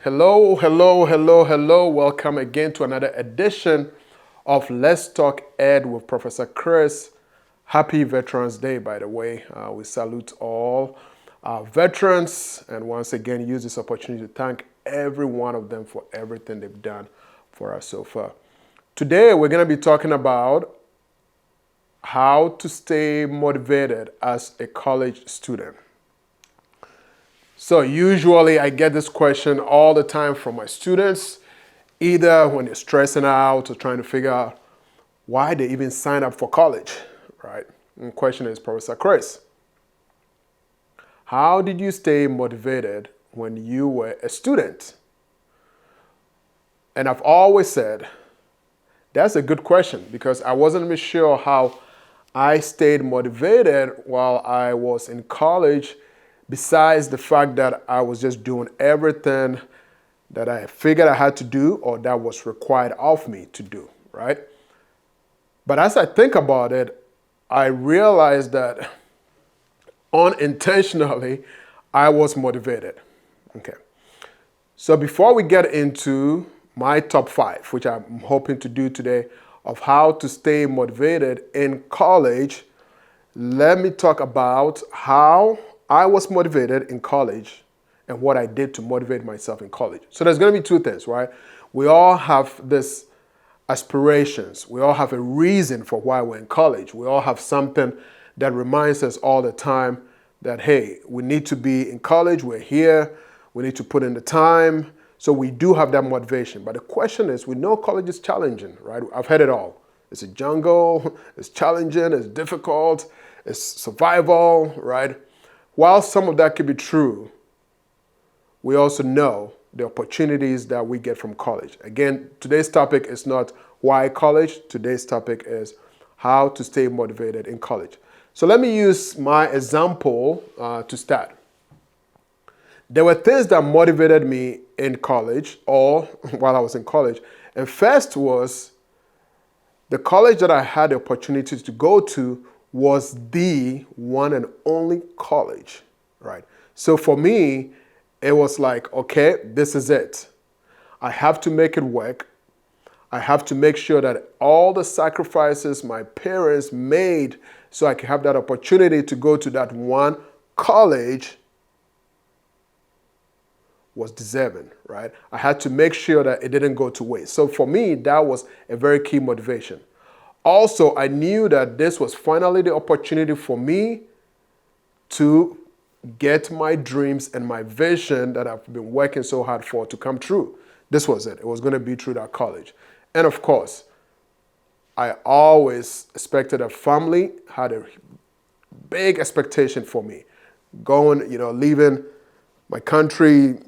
Hello, hello, hello, hello. Welcome again to another edition of Let's Talk Ed with Professor Chris. Happy Veterans Day, by the way. We salute all our veterans and once again use this opportunity to thank every one of them for everything they've done for us so far. Today, we're going to be talking about how to stay motivated as a college student. So usually I get this question all the time from my students, either when they're stressing out or trying to figure out why they even sign up for college, right? And the question is, Professor Chris, how did you stay motivated when you were a student? And I've always said, that's a good question because I wasn't even sure how I stayed motivated while I was in college, besides the fact that I was just doing everything that I figured I had to do or that was required of me to do, right? But as I think about it, I realized that unintentionally, I was motivated. Okay. So before we get into my top 5, which I'm hoping to do today, of how to stay motivated in college, let me talk about how I was motivated in college and what I did to motivate myself in college. So there's going to be two things, right? We all have this aspirations. We all have a reason for why we're in college. We all have something that reminds us all the time that, hey, we need to be in college. We're here. We need to put in the time. So we do have that motivation. But the question is, we know college is challenging, right? I've heard it all. It's a jungle. It's challenging. It's difficult. It's survival, right? While some of that could be true, we also know the opportunities that we get from college. Again, today's topic is not why college. Today's topic is how to stay motivated in college. So let me use my example to start. There were things that motivated me in college or while I was in college. And first was the college that I had the opportunity to go to was the one and only college, right? So for me, it was like, okay, this is it. I have to make it work. I have to make sure that all the sacrifices my parents made so I could have that opportunity to go to that one college was deserving, right? I had to make sure that it didn't go to waste. So for me, that was a very key motivation. Also, I knew that this was finally the opportunity for me to get my dreams and my vision that I've been working so hard for to come true. This was it. It was going to be through that college. And of course, I always expected a family, had a big expectation for me. Going, leaving my country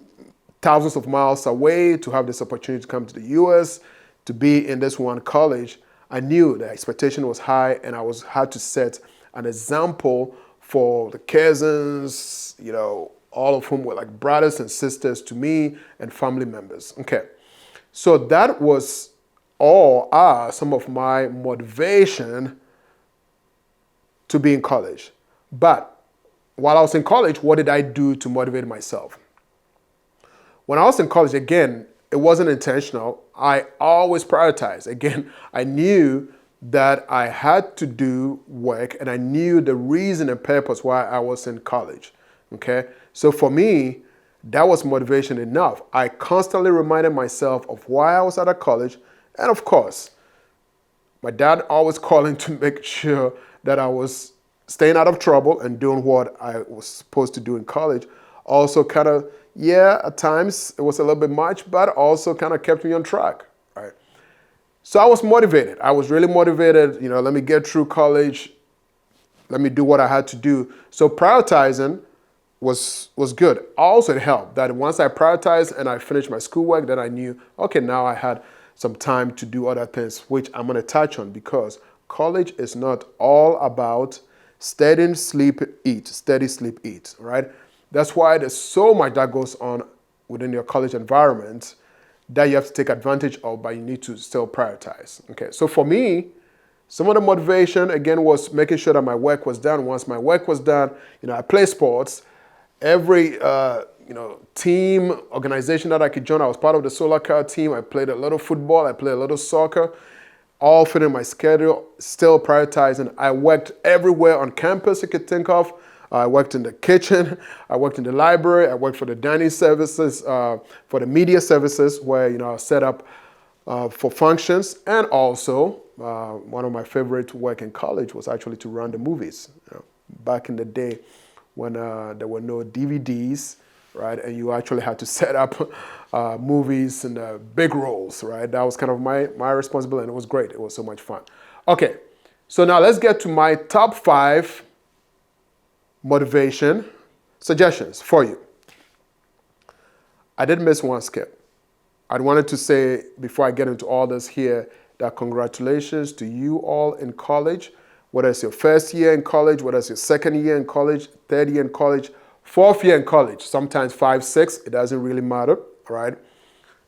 thousands of miles away to have this opportunity to come to the US, to be in this one college. I knew the expectation was high and I had to set an example for the cousins, all of whom were like brothers and sisters to me and family members. Okay, so that was all some of my motivation to be in college. But while I was in college, what did I do to motivate myself? When I was in college, again, it wasn't intentional. I always prioritized. Again, I knew that I had to do work and I knew the reason and purpose why I was in college. Okay? So for me, that was motivation enough. I constantly reminded myself of why I was at a college. And of course, my dad always calling to make sure that I was staying out of trouble and doing what I was supposed to do in college. Also kind of, at times it was a little bit much, but also kind of kept me on track, right? So I was motivated. I was really motivated, let me get through college. Let me do what I had to do. So prioritizing was good. Also, it helped that once I prioritized and I finished my schoolwork, then I knew, okay, now I had some time to do other things, which I'm going to touch on because college is not all about steady sleep, eat, right? That's why there's so much that goes on within your college environment that you have to take advantage of, but you need to still prioritize. Okay, so for me, some of the motivation, again, was making sure that my work was done. Once my work was done, I play sports. Every team organization that I could join. I was part of the solar car team. I played a little football. I played a little soccer. All fit in my schedule, still prioritizing. I worked everywhere on campus you could think of. I worked in the kitchen. I worked in the library. I worked for the dining services, for the media services where, I set up for functions. And also, one of my favorite work in college was actually to run the movies. Back in the day when there were no DVDs, right? And you actually had to set up movies and big roles, right? That was kind of my responsibility, and it was great. It was so much fun. Okay, so now let's get to my top 5 motivation suggestions for you. I did miss one skip. I wanted to say, before I get into all this here, that congratulations to you all in college, whether it's your first year in college, whether it's your second year in college, third year in college, fourth year in college, sometimes 5, 6, it doesn't really matter, all right?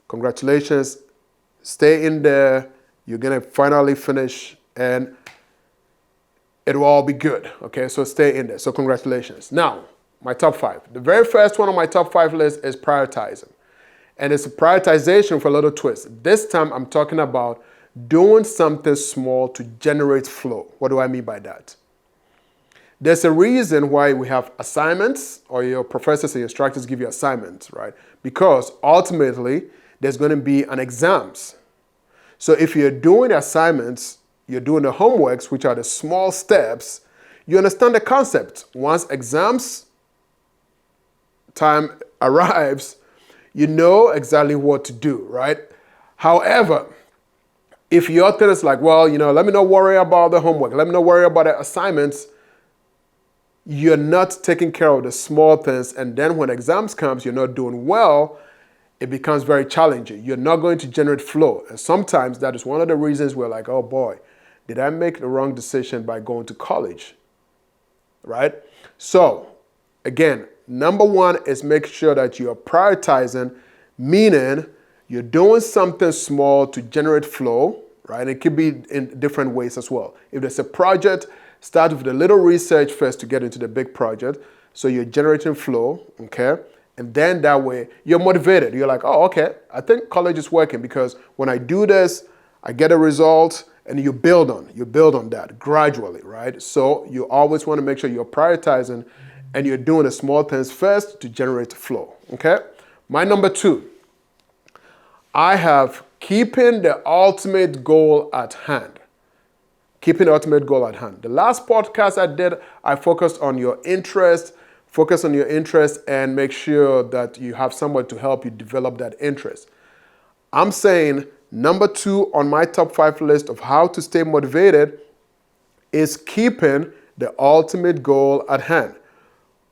Congratulations. Stay in there. You're going to finally finish, and it will all be good, okay? So stay in there. So congratulations. Now, my top 5. The very first one on my top 5 list is prioritizing. And it's a prioritization for a little twist. This time, I'm talking about doing something small to generate flow. What do I mean by that? There's a reason why we have assignments, or your professors and instructors give you assignments, right? Because ultimately, there's going to be an exams. So if you're doing assignments, you're doing the homeworks, which are the small steps, you understand the concept. Once exams time arrives, you know exactly what to do, right? However, if your thing is like, well, let me not worry about the homework, let me not worry about the assignments, you're not taking care of the small things, and then when exams comes, you're not doing well, it becomes very challenging. You're not going to generate flow. And sometimes that is one of the reasons we're like, oh boy, did I make the wrong decision by going to college, right? So again, number 1 is make sure that you're prioritizing, meaning you're doing something small to generate flow, right? It could be in different ways as well. If there's a project, start with a little research first to get into the big project. So you're generating flow, okay? And then that way you're motivated. You're like, oh, okay, I think college is working because when I do this, I get a result, and you build on that gradually, right? So you always want to make sure you're prioritizing and you're doing the small things first to generate flow, okay? My number 2, I have keeping the ultimate goal at hand. Keeping the ultimate goal at hand. The last podcast I did, I focused on your interest. Focus on your interest and make sure that you have someone to help you develop that interest. I'm saying number 2 on my top 5 list of how to stay motivated is keeping the ultimate goal at hand.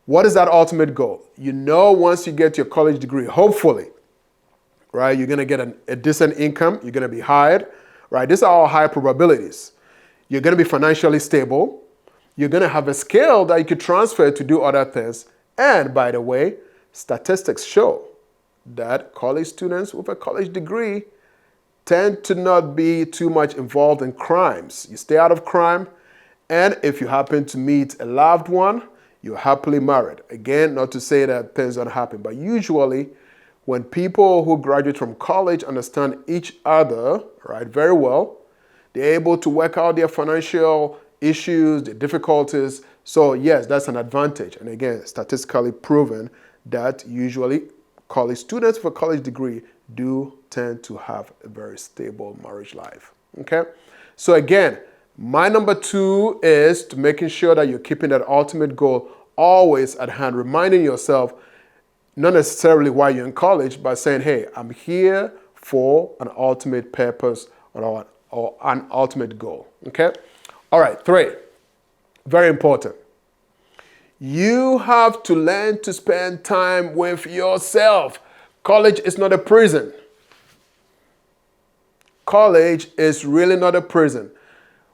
What is that ultimate goal? Once you get your college degree, hopefully, right, you're going to get a decent income. You're going to be hired, right? These are all high probabilities. You're going to be financially stable. You're going to have a skill that you could transfer to do other things. And by the way, statistics show that college students with a college degree tend to not be too much involved in crimes. You stay out of crime. And if you happen to meet a loved one, you're happily married. Again, not to say that things don't happen, but usually when people who graduate from college understand each other, right, very well, they're able to work out their financial issues, the difficulties. So yes, that's an advantage. And again, statistically proven that usually college students with a college degree do tend to have a very stable marriage life. Okay? So again, my number 2 is to making sure that you're keeping that ultimate goal always at hand, reminding yourself, not necessarily why you're in college, but saying, hey, I'm here for an ultimate purpose or an ultimate goal. Okay? All right, 3, very important. You have to learn to spend time with yourself. College is not a prison. College is really not a prison.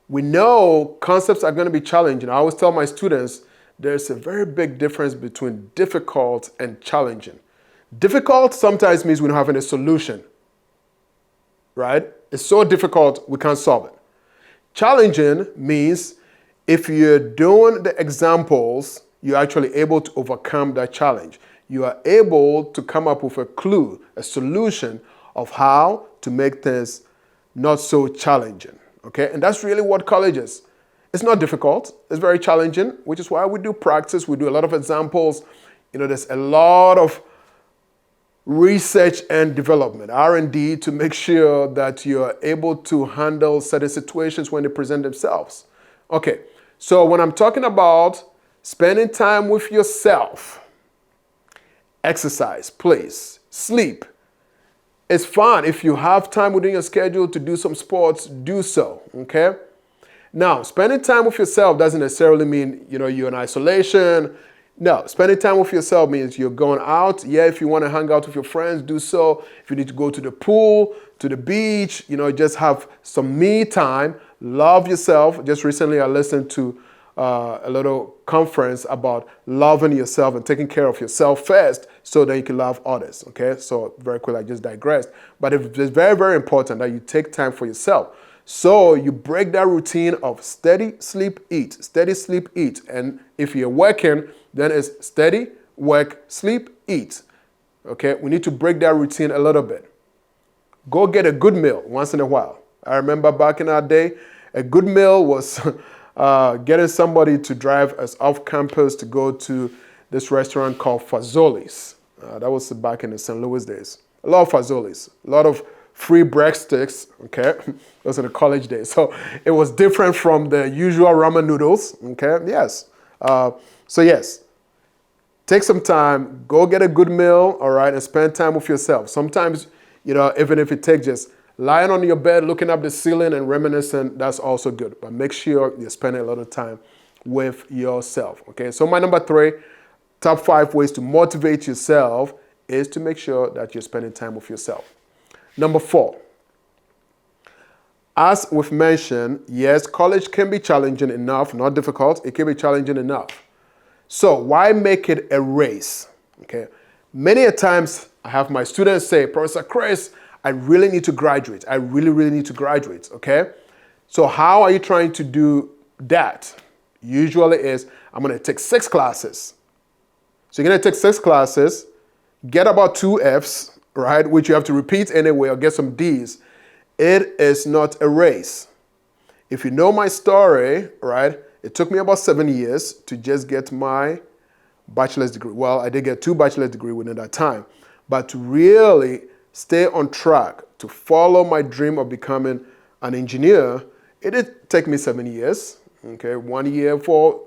We know concepts are going to be challenging. I always tell my students, there's a very big difference between difficult and challenging. Difficult sometimes means we don't have any solution, right? It's so difficult, we can't solve it. Challenging means if you're doing the examples, you're actually able to overcome that challenge. you are able to come up with a clue, a solution of how to make things not so challenging. Okay, and that's really what college is. It's not difficult. It's very challenging, which is why we do practice. We do a lot of examples. There's a lot of research and development, R&D, to make sure that you're able to handle certain situations when they present themselves. Okay, so when I'm talking about spending time with yourself, exercise, please, sleep. It's fun. If you have time within your schedule to do some sports, do so, okay? Now, spending time with yourself doesn't necessarily mean, you're in isolation. No, spending time with yourself means you're going out. Yeah, if you want to hang out with your friends, do so. If you need to go to the pool, to the beach, just have some me time. Love yourself. Just recently, I listened to a little conference about loving yourself and taking care of yourself first so that you can love others, okay? So very quickly, I just digressed. But it's very, very important that you take time for yourself. So you break that routine of steady, sleep, eat, steady, sleep, eat. And if you're working, then it's steady, work, sleep, eat, okay? We need to break that routine a little bit. Go get a good meal once in a while. I remember back in our day, a good meal was getting somebody to drive us off campus to go to this restaurant called Fazoli's. That was back in the St. Louis days. A lot of Fazoli's, a lot of free breadsticks, okay? Those are the college days. So it was different from the usual ramen noodles, okay? Yes. So yes, take some time, go get a good meal, all right, and spend time with yourself. Sometimes, even if it takes just lying on your bed, looking up the ceiling and reminiscing, that's also good. But make sure you're spending a lot of time with yourself, okay? So my number 3, top 5 ways to motivate yourself is to make sure that you're spending time with yourself. Number 4, as we've mentioned, yes, college can be challenging enough, not difficult. It can be challenging enough. So why make it a race, okay? Many a times I have my students say, Professor Chris, I really need to graduate. I really, really need to graduate, okay? So how are you trying to do that? Usually is, I'm going to take 6 classes. So you're going to take 6 classes, get about 2 Fs, right, which you have to repeat anyway or get some Ds. It is not a race. If you know my story, right, it took me about 7 years to just get my bachelor's degree. Well, I did get 2 bachelor's degrees within that time. But to really stay on track, to follow my dream of becoming an engineer, it did take me 7 years, okay, 1 year for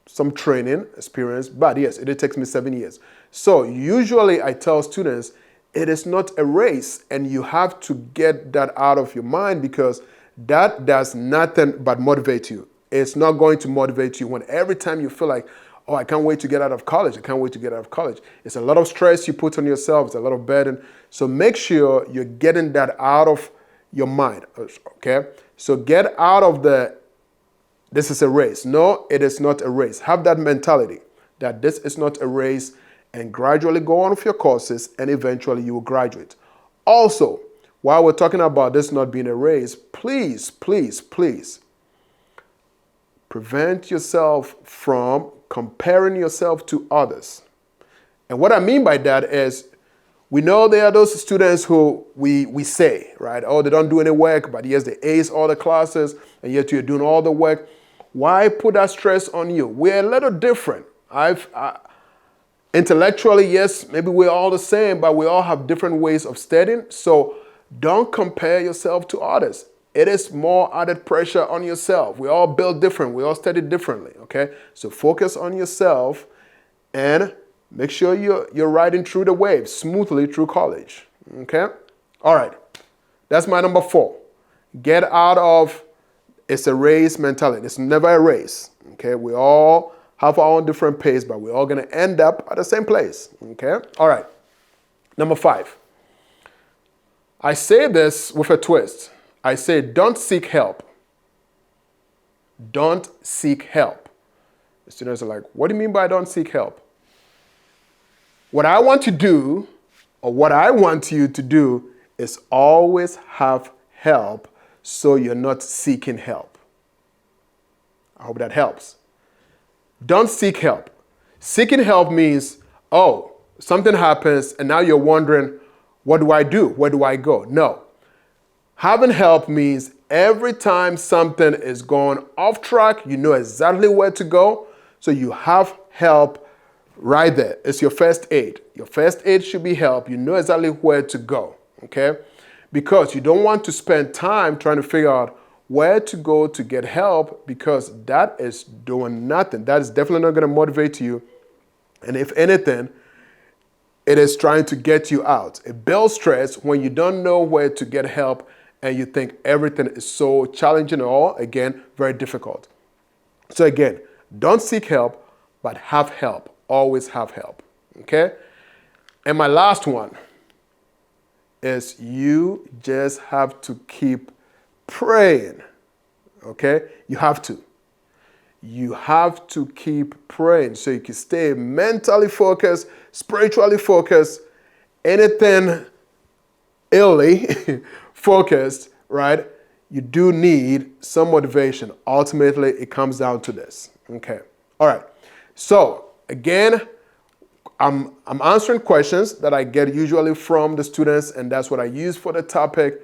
some training experience, but yes, it did take me 7 years. So usually I tell students, it is not a race, and you have to get that out of your mind because that does nothing but motivate you. It's not going to motivate you when every time you feel like, oh, I can't wait to get out of college. I can't wait to get out of college. It's a lot of stress you put on yourself. It's a lot of burden. So make sure you're getting that out of your mind, okay? So get out of this is a race. No, it is not a race. Have that mentality that this is not a race, and gradually go on with your courses, and eventually you will graduate. Also, while we're talking about this not being a race, please, please, please prevent yourself from comparing yourself to others. And what I mean by that is, we know there are those students who we say, right, oh, they don't do any work, but yes, they ace all the classes, and yet you're doing all the work. Why put that stress on you? We're a little different. Intellectually, yes, maybe we're all the same, but we all have different ways of studying. So don't compare yourself to others. It is more added pressure on yourself. We all build different. We all study differently, okay? So focus on yourself and make sure you're riding through the waves smoothly through college, okay? All right, that's my number 4. Get out of it's a race mentality. It's never a race, okay? We all have our own different pace, but we're all going to end up at the same place, okay? All right, number 5. I say this with a twist. I say, don't seek help. Don't seek help. The students are like, what do you mean by don't seek help? What I want to do, or what I want you to do, is always have help so you're not seeking help. I hope that helps. Don't seek help. Seeking help means, oh, something happens and now you're wondering, what do I do? Where do I go? No. Having help means every time something is going off track, you know exactly where to go. So you have help right there. It's your first aid. Your first aid should be help. You know exactly where to go, okay? Because you don't want to spend time trying to figure out where to go to get help, because that is doing nothing. That is definitely not going to motivate you. And if anything, it is trying to get you out. It builds stress when you don't know where to get help and you think everything is so challenging or, again, very difficult. So again, don't seek help, but have help. Always have help, okay? And my last one is you just have to keep praying, okay? You have to. You have to keep praying so you can stay mentally focused, spiritually focused, anything illy focused, right? You do need some motivation. Ultimately, it comes down to this, okay? All right, so again, I'm answering questions that I get usually from the students, and that's what I use for the topic.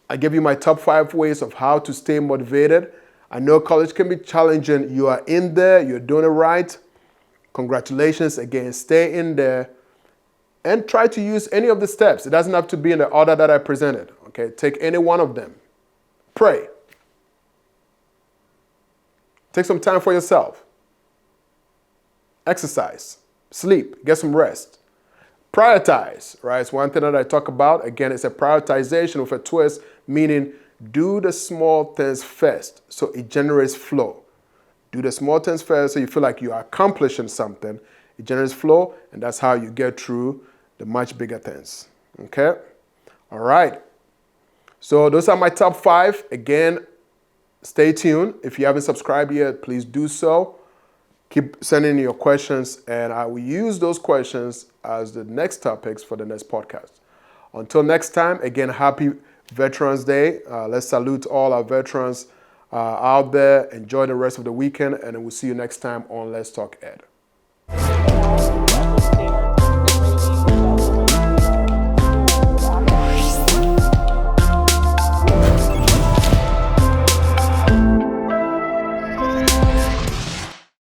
I give you my top 5 ways of how to stay motivated. I know college can be challenging. You are in there, you're doing it right. Congratulations again, stay in there and try to use any of the steps. It doesn't have to be in the order that I presented, okay? Take any one of them. Pray. Take some time for yourself. Exercise. Sleep. Get some rest. Prioritize, right? It's one thing that I talk about. Again, it's a prioritization with a twist, meaning do the small things first so it generates flow. Do the small things first so you feel like you are accomplishing something. It generates flow, and that's how you get through the much bigger things. Okay? All right. So those are my top 5. Again, stay tuned. If you haven't subscribed yet, please do so. Keep sending your questions, and I will use those questions as the next topics for the next podcast. Until next time, again, happy Veterans Day. Let's salute all our veterans out there. Enjoy the rest of the weekend, and we'll see you next time on Let's Talk Ed.